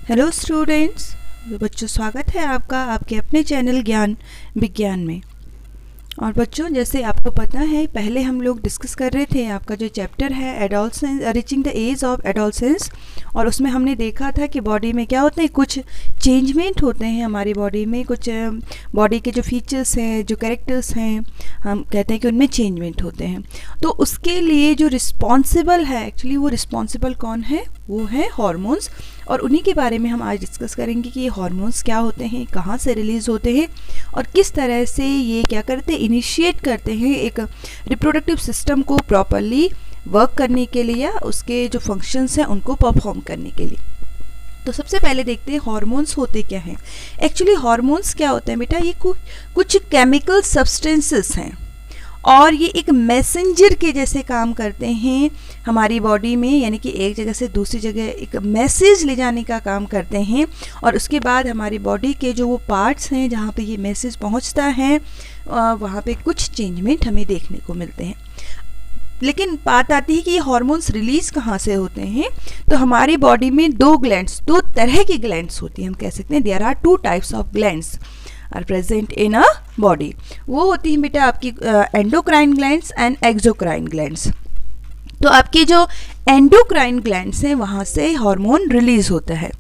Hello students, बच्चों स्वागत है आपका आपके अपने चैनल ज्ञान विज्ञान में। और बच्चों, जैसे आपको पता है, पहले हम लोग डिस्कस कर रहे थे आपका जो चैप्टर है adolescence, reaching the age of adolescence. और उसमें हमने देखा था कि बॉडी में क्या होते हैं, कुछ चेंजमेंट होते हैं हमारी बॉडी में, कुछ बॉडी के जो फीचर्स हैं, जो कैरेक्टर्स हैं, हम कहते हैं कि उनमें चेंजमेंट होते हैं। तो उसके लिए जो रिस्पॉन्सिबल है, एक्चुअली वो रिस्पॉन्सिबल कौन है, वो है हार्मोन्स। और उन्हीं के बारे में हम आज डिस्कस करेंगे कि ये हार्मोन्स क्या होते हैं, कहाँ से रिलीज़ होते हैं और किस तरह से ये क्या करते हैं, इनिशिएट करते हैं एक रिप्रोडक्टिव सिस्टम को प्रॉपरली वर्क करने के लिए या उसके जो फंक्शंस हैं उनको परफॉर्म करने के लिए। तो सबसे पहले देखते हैं हार्मोन्स होते क्या हैं। एक्चुअली हार्मोन्स क्या होते हैं बेटा, ये कुछ केमिकल सब्सटेंसेस हैं और ये एक मैसेंजर के जैसे काम करते हैं हमारी बॉडी में, यानी कि एक जगह से दूसरी जगह एक मैसेज ले जाने का काम करते हैं। और उसके बाद हमारी बॉडी के जो वो पार्ट्स हैं जहाँ पे ये मैसेज पहुँचता है वहाँ पे कुछ चेंजमेंट हमें देखने को मिलते हैं। लेकिन बात आती है कि ये हार्मोन्स रिलीज़ कहाँ से होते हैं। तो हमारी बॉडी में दो तरह की ग्लैंड्स होती हैं, हम कह सकते हैं there are 2 types of glands are present in a body. वो होती हैं बेटा आपकी endocrine glands and exocrine glands. तो आपके जो एंडोक्राइन ग्लैंड्स हैं वहाँ से हार्मोन रिलीज़ होता है।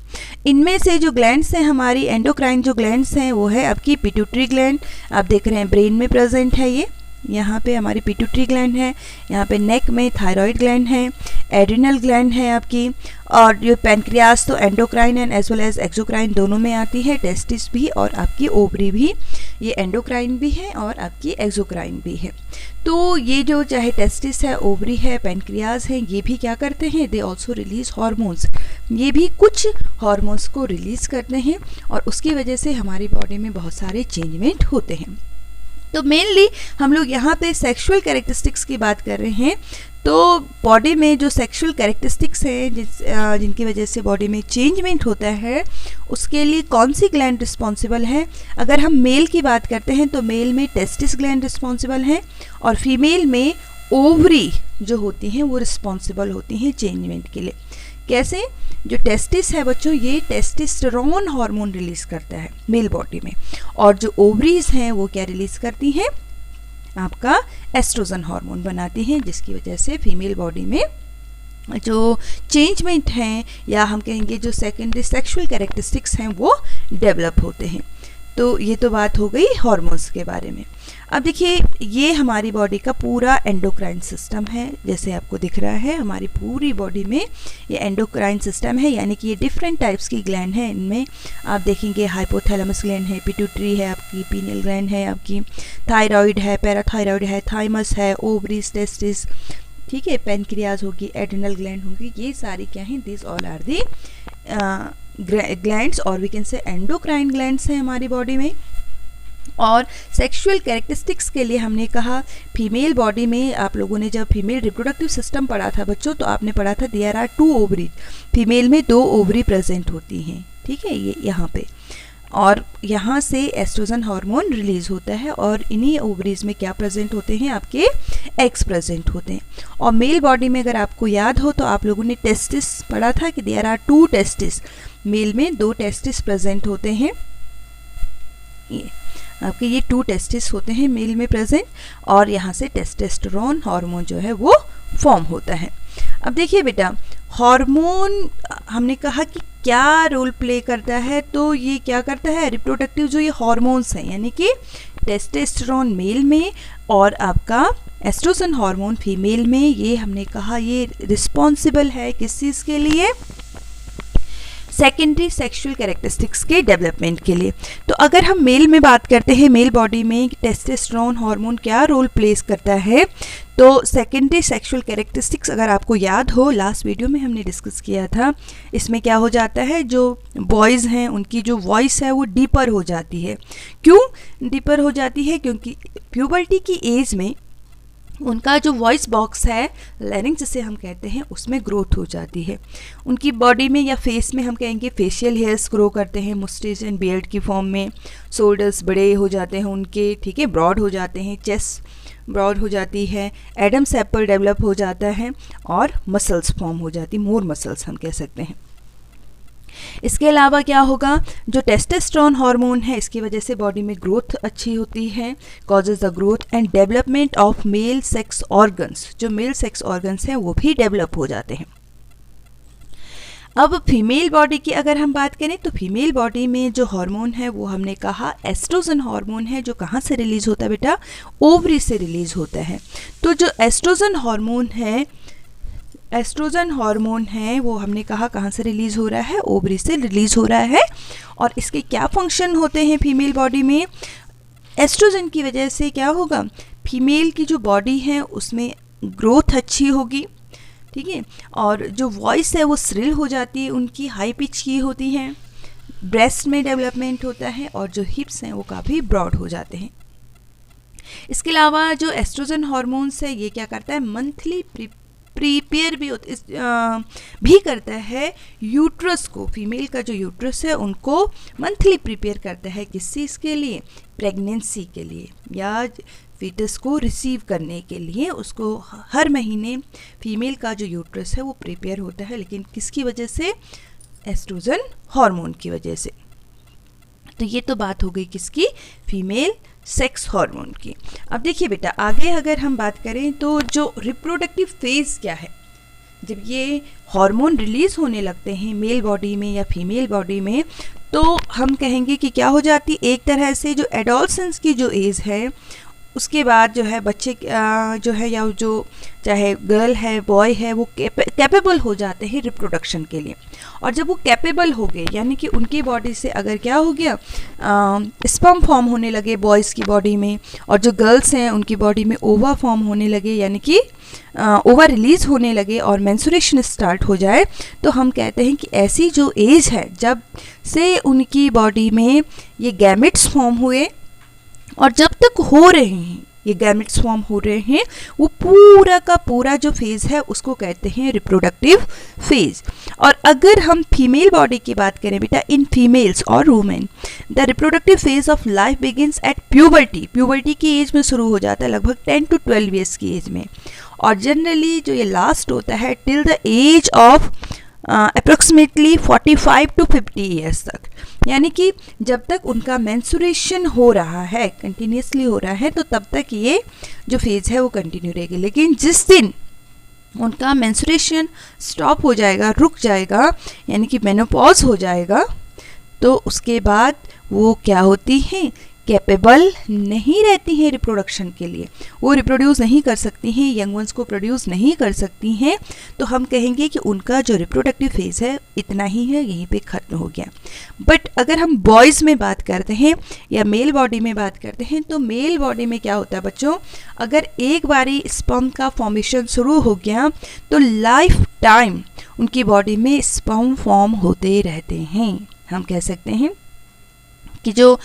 इनमें से जो ग्लैंड्स हैं, हमारी एंडोक्राइन जो ग्लैंड्स हैं वो है आपकी पिट्यूटरी ग्लैंड। आप देख रहे हैं ब्रेन में प्रेजेंट है ये, यहाँ पे हमारी पिट्यूटरी ग्लैंड है, यहाँ पे नेक में थायराइड ग्लैंड है, एड्रिनल ग्लैंड है आपकी। और जो पैनक्रियास तो endocrine and as well as exocrine दोनों में आती है। टेस्टिस भी और आपकी ओवरी भी, ये एंडोक्राइन भी है और आपकी एक्सोक्राइन भी है। तो ये जो चाहे टेस्टिस है, ओवरी है, पैनक्रियास है, ये भी क्या करते हैं, दे ऑल्सो रिलीज हार्मोन्स। ये भी कुछ हार्मोन्स को रिलीज़ करते हैं और उसकी वजह से हमारी बॉडी में बहुत सारे चेंजमेंट होते हैं। तो मेनली हम लोग यहाँ पे सेक्सुअल कैरेक्टरिस्टिक्स की बात कर रहे हैं। तो बॉडी में जो सेक्सुअल कैरेक्टरिस्टिक्स हैं जिनकी वजह से बॉडी में चेंजमेंट होता है, उसके लिए कौन सी ग्लैंड रिस्पॉन्सिबल है। अगर हम मेल की बात करते हैं तो मेल में टेस्टिस ग्लैंड रिस्पॉन्सिबल है और फीमेल में ओवरी जो होती हैं वो रिस्पॉन्सिबल होती हैं चेंजमेंट के लिए। कैसे, जो टेस्टिस है बच्चों, ये टेस्टोस्टेरोन हार्मोन रिलीज़ करता है मेल बॉडी में, और जो ओवरीज हैं वो क्या रिलीज़ करती हैं, आपका एस्ट्रोजन हार्मोन बनाती हैं, जिसकी वजह से फीमेल बॉडी में जो चेंजमेंट हैं या हम कहेंगे जो सेकेंडरी सेक्सुअल कैरेक्टरिस्टिक्स हैं वो डेवलप होते हैं। तो ये तो बात हो गई हार्मोन्स के बारे में। अब देखिए, ये हमारी बॉडी का पूरा एंडोक्राइन सिस्टम है। जैसे आपको दिख रहा है हमारी पूरी बॉडी में ये एंडोक्राइन सिस्टम है, यानी कि ये डिफरेंट टाइप्स की ग्लैंड है। इनमें आप देखेंगे हाइपोथैलेमस ग्लैंड है, पिट्यूटरी है आपकी, पीनियल ग्लैंड है आपकी, थायराइड है, पैराथायराइड है, थाइमस है, ओवरीज, टेस्टिस, ठीक है, पैनक्रियाज होगी, एड्रिनल ग्लैंड होगी। ये सारी क्या हैं, this all are the glands और we can say endocrine glands हैं हमारी बॉडी में। और सेक्सुअल कैरेक्टरिस्टिक्स के लिए हमने कहा, फीमेल बॉडी में आप लोगों ने जब फीमेल रिप्रोडक्टिव सिस्टम पढ़ा था बच्चों, तो आपने पढ़ा था देयर आर 2 ओवरी, फीमेल में 2 ओवरी प्रेजेंट होती हैं, ठीक है, ये यहाँ पे। और यहाँ से एस्ट्रोजन हार्मोन रिलीज़ होता है और इन्हीं ओवरीज में क्या प्रेजेंट होते हैं, आपके एग्स प्रेजेंट होते हैं। और मेल बॉडी में अगर आपको याद हो तो आप लोगों ने टेस्टिस पढ़ा था कि देयर आर 2 टेस्टिस, मेल में 2 टेस्टिस प्रेजेंट होते हैं। ये आपके ये 2 टेस्टिस होते हैं मेल में प्रेजेंट और यहाँ से टेस्टोस्टेरोन हार्मोन जो है वो फॉर्म होता है। अब देखिए बेटा, हार्मोन हमने कहा कि क्या रोल प्ले करता है, तो ये क्या करता है, रिप्रोडक्टिव जो ये हार्मोन्स हैं, यानी कि टेस्टोस्टेरोन मेल में और आपका एस्ट्रोजन हार्मोन फीमेल में, ये हमने कहा ये रिस्पॉन्सिबल है किस चीज़ के लिए, सेकेंडरी सेक्सुअल कैरेक्टरिस्टिक्स के डेवलपमेंट के लिए। तो अगर हम मेल में बात करते हैं, मेल बॉडी में टेस्टोस्टेरोन हार्मोन क्या रोल प्लेस करता है, तो सेकेंडरी सेक्सुअल कैरेक्टरिस्टिक्स अगर आपको याद हो, लास्ट वीडियो में हमने डिस्कस किया था, इसमें क्या हो जाता है, जो बॉयज़ हैं उनकी जो वॉइस है वो डीपर हो जाती है। क्यों डीपर हो जाती है, क्योंकि प्यूबर्टी की एज में उनका जो वॉइस बॉक्स है, लैरिंक्स जिसे हम कहते हैं, उसमें ग्रोथ हो जाती है। उनकी बॉडी में या फेस में हम कहेंगे फेशियल हेयर्स ग्रो करते हैं मुस्टेच एंड बियर्ड की फॉर्म में, शोल्डर्स बड़े हो जाते हैं उनके, ठीक है, ब्रॉड हो जाते हैं, चेस्ट ब्रॉड हो जाती है, एडम सेपल डेवलप हो जाता है और मसल्स फॉर्म हो जाती, मोर मसल्स हम कह सकते हैं। इसके अलावा क्या होगा, जो टेस्टोस्टेरोन हार्मोन है इसकी वजह से बॉडी में ग्रोथ अच्छी होती है, causes the growth and development of male sex organs, जो मेल सेक्स ऑर्गन्स हैं वो भी डेवलप हो जाते हैं। अब फीमेल बॉडी की अगर हम बात करें तो फीमेल बॉडी में जो हार्मोन है वो हमने कहा एस्ट्रोजन हार्मोन है, जो कहाँ से रिलीज होता है बेटा, ओवरी से रिलीज होता है। तो जो एस्ट्रोजन हार्मोन है वो हमने कहा कहाँ से रिलीज हो रहा है, ओवरी से रिलीज हो रहा है। और इसके क्या फंक्शन होते हैं फीमेल बॉडी में, एस्ट्रोजन की वजह से क्या होगा, फीमेल की जो बॉडी है उसमें ग्रोथ अच्छी होगी, ठीक है, और जो वॉइस है वो श्रिल हो जाती है, उनकी हाई पिच की होती है, ब्रेस्ट में डेवलपमेंट होता है और जो हिप्स हैं वो काफ़ी ब्रॉड हो जाते हैं। इसके अलावा जो एस्ट्रोजन हार्मोन्स है ये क्या करता है, मंथली प्रिपेयर भी करता है यूट्रस को, फीमेल का जो यूट्रस है उनको मंथली प्रिपेयर करता है, किस चीज़ के लिए, प्रेगनेंसी के लिए या फीटस को रिसीव करने के लिए। उसको हर महीने फीमेल का जो यूट्रस है वो प्रिपेयर होता है, लेकिन किसकी वजह से, एस्ट्रोजन हार्मोन की वजह से। तो ये तो बात हो गई किसकी, फीमेल सेक्स हार्मोन की। अब देखिए बेटा आगे अगर हम बात करें तो जो रिप्रोडक्टिव फेज क्या है, जब ये हार्मोन रिलीज होने लगते हैं मेल बॉडी में या फीमेल बॉडी में, तो हम कहेंगे कि क्या हो जाती, एक तरह से जो एडोलसेंस की जो एज है उसके बाद जो है बच्चे जो है या जो चाहे गर्ल है बॉय है वो कैपेबल हो जाते हैं रिप्रोडक्शन के लिए। और जब वो कैपेबल हो गए यानी कि उनकी बॉडी से अगर क्या हो गया, स्पर्म फॉर्म होने लगे बॉयज़ की बॉडी में, और जो गर्ल्स हैं उनकी बॉडी में ओवा फॉर्म होने लगे यानी कि ओवा रिलीज़ होने लगे और मेंस्ट्रुएशन स्टार्ट हो जाए, तो हम कहते हैं कि ऐसी जो एज है जब से उनकी बॉडी में ये गैमेट्स फॉर्म हुए और जब तक हो रहे हैं ये गैमेट्स फॉर्म हो रहे हैं, वो पूरा का पूरा जो फेज़ है उसको कहते हैं रिप्रोडक्टिव फेज़। और अगर हम फीमेल बॉडी की बात करें बेटा, इन फीमेल्स और women the reproductive phase of life begins at puberty, puberty की एज में शुरू हो जाता है लगभग 10 to 12 ईयर्स की एज में, और जनरली जो ये लास्ट होता है till the age of approximately 45 to 50 years तक, यानी कि जब तक उनका मेंस्ट्रुएशन हो रहा है, कंटिन्यूसली हो रहा है, तो तब तक ये जो फेज़ है वो कंटिन्यू रहेगी। लेकिन जिस दिन उनका मेंस्ट्रुएशन स्टॉप हो जाएगा, रुक जाएगा, यानी कि मेनोपॉज हो जाएगा, तो उसके बाद वो क्या होती हैं, कैपेबल नहीं रहती हैं रिप्रोडक्शन के लिए, वो रिप्रोड्यूस नहीं कर सकती हैं, यंग वंस को प्रोड्यूस नहीं कर सकती हैं। तो हम कहेंगे कि उनका जो रिप्रोडक्टिव फेज़ है इतना ही है, यहीं पे ख़त्म हो गया। बट अगर हम बॉयज़ में बात करते हैं या मेल बॉडी में बात करते हैं, तो मेल बॉडी में क्या होता है बच्चों, अगर एक बारी स्पर्म का फॉर्मेशन शुरू हो गया तो लाइफ टाइम उनकी बॉडी में स्पर्म फॉर्म होते रहते हैं। हम कह सकते हैं कि जो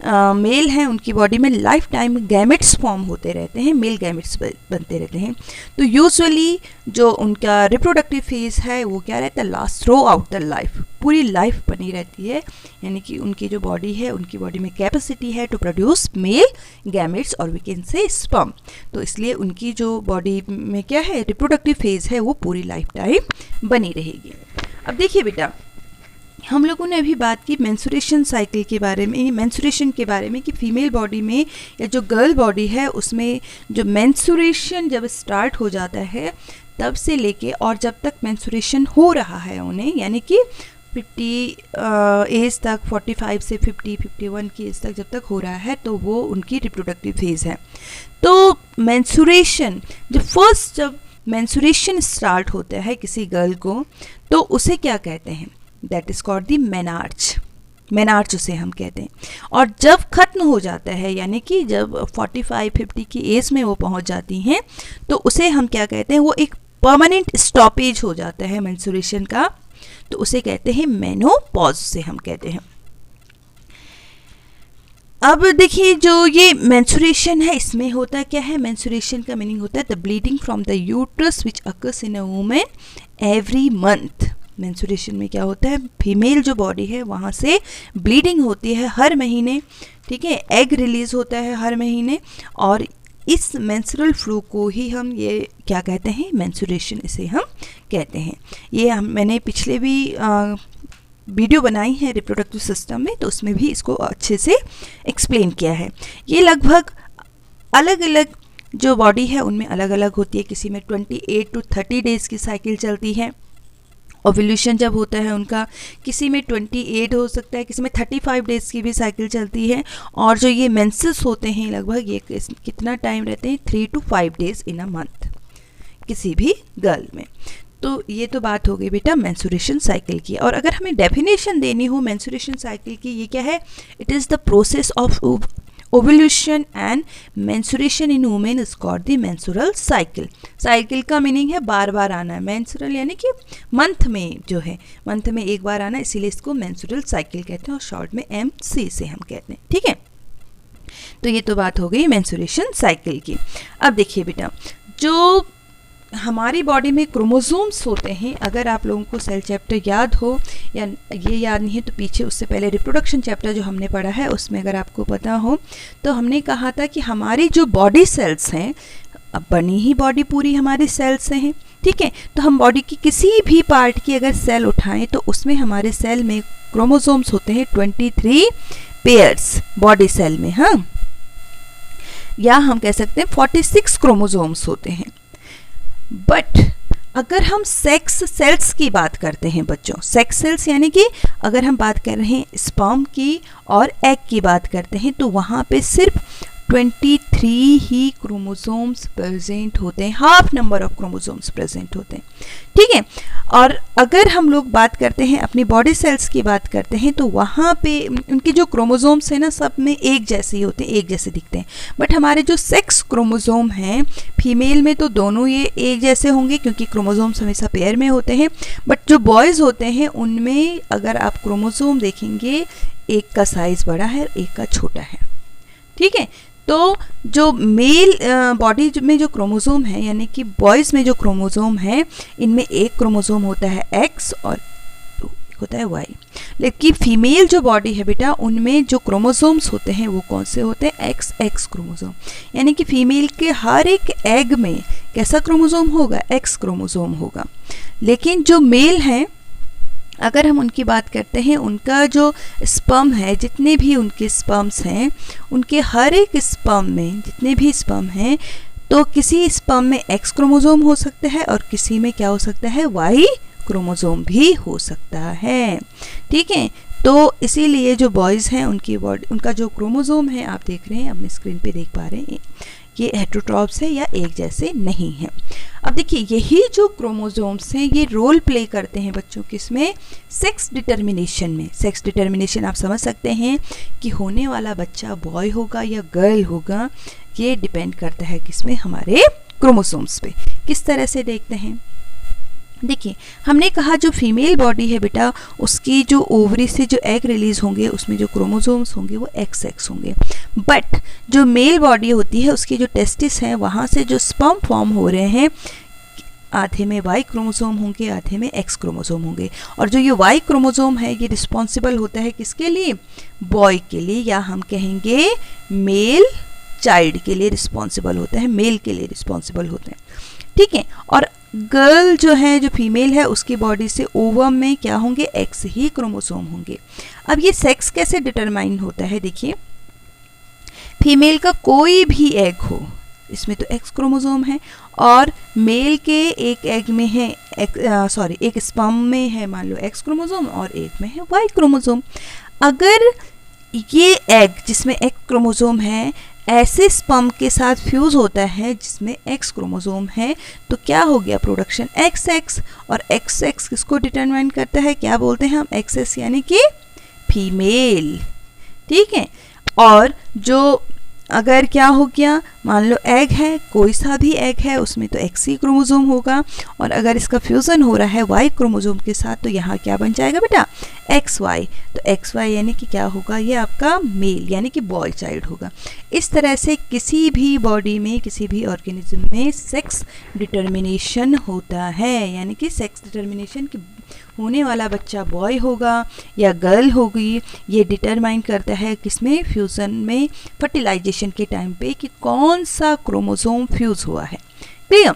मेल हैं उनकी बॉडी में लाइफ टाइम गैमेट्स फॉर्म होते रहते हैं, मेल गैमेट्स बनते रहते हैं। तो यूजुअली जो उनका रिप्रोडक्टिव फेज़ है वो क्या रहता है, last through out the life, पूरी लाइफ बनी रहती है, यानी कि उनकी जो बॉडी है उनकी बॉडी में कैपेसिटी है टू प्रोड्यूस मेल गैमेट्स और वी कैन से स्पर्म। तो इसलिए उनकी जो बॉडी में क्या है, रिप्रोडक्टिव फेज़ है वो पूरी लाइफ टाइम बनी रहेगी। अब देखिए बेटा, हम लोगों ने अभी बात की मेंस्ट्रुएशन साइकिल के बारे में, मेंस्ट्रुएशन के बारे में, कि फीमेल बॉडी में या जो गर्ल बॉडी है उसमें जो मेंस्ट्रुएशन जब स्टार्ट हो जाता है तब से लेके और जब तक मेंस्ट्रुएशन हो रहा है उन्हें, यानी कि 50 एज तक, 45 से 50, 51 की एज तक जब तक हो रहा है, तो वो उनकी रिप्रोडक्टिव फेज़ है। तो मेंस्ट्रुएशन जब मेंस्ट्रुएशन स्टार्ट होता है किसी गर्ल को, तो उसे क्या कहते हैं, that is called the menarche उसे हम कहते हैं। और जब ख़त्म हो जाता है, यानी कि जब 45-50 की एज में वो पहुंच जाती हैं, तो उसे हम क्या कहते हैं, वो एक परमानेंट स्टॉपेज हो जाता है मेंस्ट्रुएशन का, तो उसे कहते हैं मेनोपॉज से हम कहते हैं। अब देखिए जो ये मेंस्ट्रुएशन है इसमें होता क्या है, मेंस्ट्रुएशन का मीनिंग होता है the bleeding from the uterus which occurs in a woman every month. Menstruation में क्या होता है, फीमेल जो बॉडी है वहाँ से ब्लीडिंग होती है हर महीने, ठीक है, एग रिलीज़ होता है हर महीने, और इस मेंस्ट्रुअल फ्लो को ही हम ये क्या कहते हैं, मेंस्ट्रुएशन इसे हम कहते हैं। ये मैंने पिछले भी वीडियो बनाई है रिप्रोडक्टिव सिस्टम में, तो उसमें भी इसको अच्छे से एक्सप्लेन किया है। ये लगभग अलग अलग जो बॉडी है उनमें अलग अलग होती है। किसी में 28 to 30 डेज़ की साइकिल चलती है ओव्यूलेशन जब होता है उनका, किसी में 28 हो सकता है, किसी में 35 डेज़ की भी साइकिल चलती है। और जो ये मेंसेस होते हैं लगभग ये कितना टाइम रहते हैं, 3 to 5 days in a month किसी भी गर्ल में। तो ये तो बात हो गई बेटा मेंस्ट्रुएशन साइकिल की। और अगर हमें डेफिनेशन देनी हो मेंस्ट्रुएशन साइकिल की, ये क्या है? It is the process of ovulation and menstruation in women is called the menstrual cycle. Cycle का मीनिंग है बार बार आना, मेंस्ट्रुअल यानी कि मंथ में जो है, मंथ में एक बार आना, इसीलिए इसको मेंस्ट्रुअल साइकिल कहते हैं और शॉर्ट में MC से हम कहते हैं। ठीक है, तो ये तो बात हो गई मेंस्ट्रुएशन साइकिल की। अब देखिए बेटा, जो हमारी बॉडी में क्रोमोसोम्स होते हैं, अगर आप लोगों को सेल चैप्टर याद हो या ये याद नहीं है तो पीछे उससे पहले रिप्रोडक्शन चैप्टर जो हमने पढ़ा है उसमें अगर आपको पता हो, तो हमने कहा था कि हमारी जो बॉडी सेल्स हैं, अब बनी ही बॉडी पूरी हमारी सेल से हैं, ठीक है। तो हम बॉडी की किसी भी पार्ट की अगर सेल उठाएं तो उसमें हमारे सेल में क्रोमोसोम्स होते हैं 23 पेयर्स बॉडी सेल में, हाँ, या हम कह सकते हैं 46 क्रोमोसोम्स होते हैं। बट अगर हम सेक्स सेल्स की बात करते हैं बच्चों, सेक्स सेल्स यानी कि अगर हम बात कर रहे हैं स्पर्म की और एग की बात करते हैं, तो वहाँ पे सिर्फ 23 ही क्रोमोसोम्स प्रेजेंट होते हैं, half number of chromosomes present होते हैं, ठीक है। और अगर हम लोग बात करते हैं अपनी बॉडी सेल्स की बात करते हैं, तो वहाँ पे उनके जो क्रोमोसोम्स हैं ना, सब में एक जैसे ही होते हैं, एक जैसे दिखते हैं। बट हमारे जो सेक्स क्रोमोसोम हैं, फीमेल में तो दोनों ये एक जैसे होंगे क्योंकि क्रोमोसोम्स हमेशा पेयर में होते हैं। बट जो बॉयज़ होते हैं उनमें अगर आप क्रोमोसोम देखेंगे, एक का साइज़ बड़ा है, एक का छोटा है, ठीक है। तो जो मेल बॉडी में जो क्रोमोसोम है, यानी कि बॉयज़ में जो क्रोमोसोम है, इनमें एक क्रोमोसोम होता है X और होता है Y। लेकिन फीमेल जो बॉडी है बेटा, उनमें जो क्रोमोसोम्स होते हैं वो कौन से होते हैं? XX chromosome. यानी कि फीमेल के हर एक एग में कैसा क्रोमोसोम होगा? X क्रोमोसोम होगा। लेकिन जो मेल हैं, अगर हम उनकी बात करते हैं, उनका जो स्पर्म है, जितने भी उनके स्पर्म्स हैं, उनके हर एक स्पर्म में जितने भी स्पर्म हैं, तो किसी स्पर्म में X क्रोमोसोम हो सकता है और किसी में क्या हो सकता है? Y क्रोमोसोम भी हो सकता है, ठीक है। तो इसीलिए जो बॉयज़ हैं उनकी बॉडी, उनका जो क्रोमोसोम है आप देख रहे हैं, अपने स्क्रीन पे देख पा रहे हैं, ये हेटेरोट्रॉप्स है या एक जैसे नहीं है। अब देखिए, यही जो क्रोमोसोम्स हैं ये रोल प्ले करते हैं बच्चों किसमें? सेक्स डिटर्मिनेशन में। सेक्स डिटर्मिनेशन आप समझ सकते हैं कि होने वाला बच्चा बॉय होगा या गर्ल होगा, ये डिपेंड करता है किसमें? हमारे क्रोमोसोम्स पे। किस तरह से देखते हैं? देखिए, हमने कहा जो फीमेल बॉडी है बेटा, उसकी जो ओवरी से जो एग रिलीज होंगे उसमें जो क्रोमोसोम्स होंगे वो XX होंगे। बट जो मेल बॉडी होती है, उसकी जो टेस्टिस हैं, वहाँ से जो स्पर्म फॉर्म हो रहे हैं, आधे में Y क्रोमोसोम होंगे, आधे में X क्रोमोसोम होंगे। और जो ये Y क्रोमोसोम है ये रिस्पॉन्सिबल होता है किसके लिए? बॉय के लिए, या हम कहेंगे मेल चाइल्ड के लिए रिस्पॉन्सिबल होता है, मेल के लिए रिस्पॉन्सिबल होते हैं, ठीक है। और गर्ल जो है, जो फीमेल है, उसकी बॉडी से ओवम में क्या होंगे? X ही क्रोमोसोम होंगे। अब ये सेक्स कैसे डिटरमाइन होता है? देखिए, फीमेल का कोई भी एग हो, इसमें तो X क्रोमोसोम है, और मेल के एक एग में है एक स्पर्म में है मान लो X क्रोमोसोम और एक में है Y क्रोमोसोम। अगर ये एग जिसमें X क्रोमोसोम है ऐसे स्पर्म के साथ फ्यूज़ होता है जिसमें X क्रोमोसोम है, तो क्या हो गया? Production XX। और XX किसको डिटरमाइन करता है? क्या बोलते हैं हम? XS यानी कि फीमेल, ठीक है। और जो अगर क्या हो गया, मान लो एग है, कोई सा भी एग है, उसमें तो X ही क्रोमोसोम होगा, और अगर इसका फ्यूज़न हो रहा है Y क्रोमोसोम के साथ, तो यहाँ क्या बन जाएगा बेटा? XY। तो XY यानी कि क्या होगा? ये आपका मेल यानी कि बॉय चाइल्ड होगा। इस तरह से किसी भी बॉडी में, किसी भी ऑर्गेनिज्म में सेक्स डिटर्मिनेशन होता है, यानी कि सेक्स डिटर्मिनेशन की होने वाला बच्चा बॉय होगा या गर्ल होगी, ये डिटरमाइन करता है किसमें? फ्यूज़न में, फर्टिलाइजेशन के टाइम पे, कि कौन सा क्रोमोसोम फ्यूज़ हुआ है। क्लियर?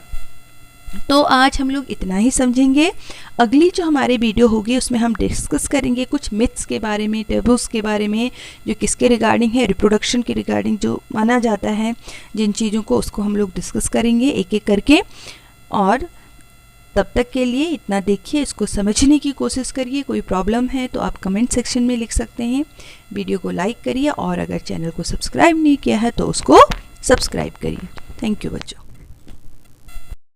तो आज हम लोग इतना ही समझेंगे। अगली जो हमारी वीडियो होगी उसमें हम डिस्कस करेंगे कुछ मिथ्स के बारे में, टेबूस के बारे में, जो किसके रिगार्डिंग है, रिप्रोडक्शन के रिगार्डिंग जो माना जाता है जिन चीज़ों को, उसको हम लोग डिस्कस करेंगे एक एक करके। और तब तक के लिए इतना देखिए, इसको समझने की कोशिश करिए। कोई प्रॉब्लम है तो आप कमेंट सेक्शन में लिख सकते हैं। वीडियो को लाइक करिए और अगर चैनल को सब्सक्राइब नहीं किया है तो उसको सब्सक्राइब करिए। थैंक यू बच्चों।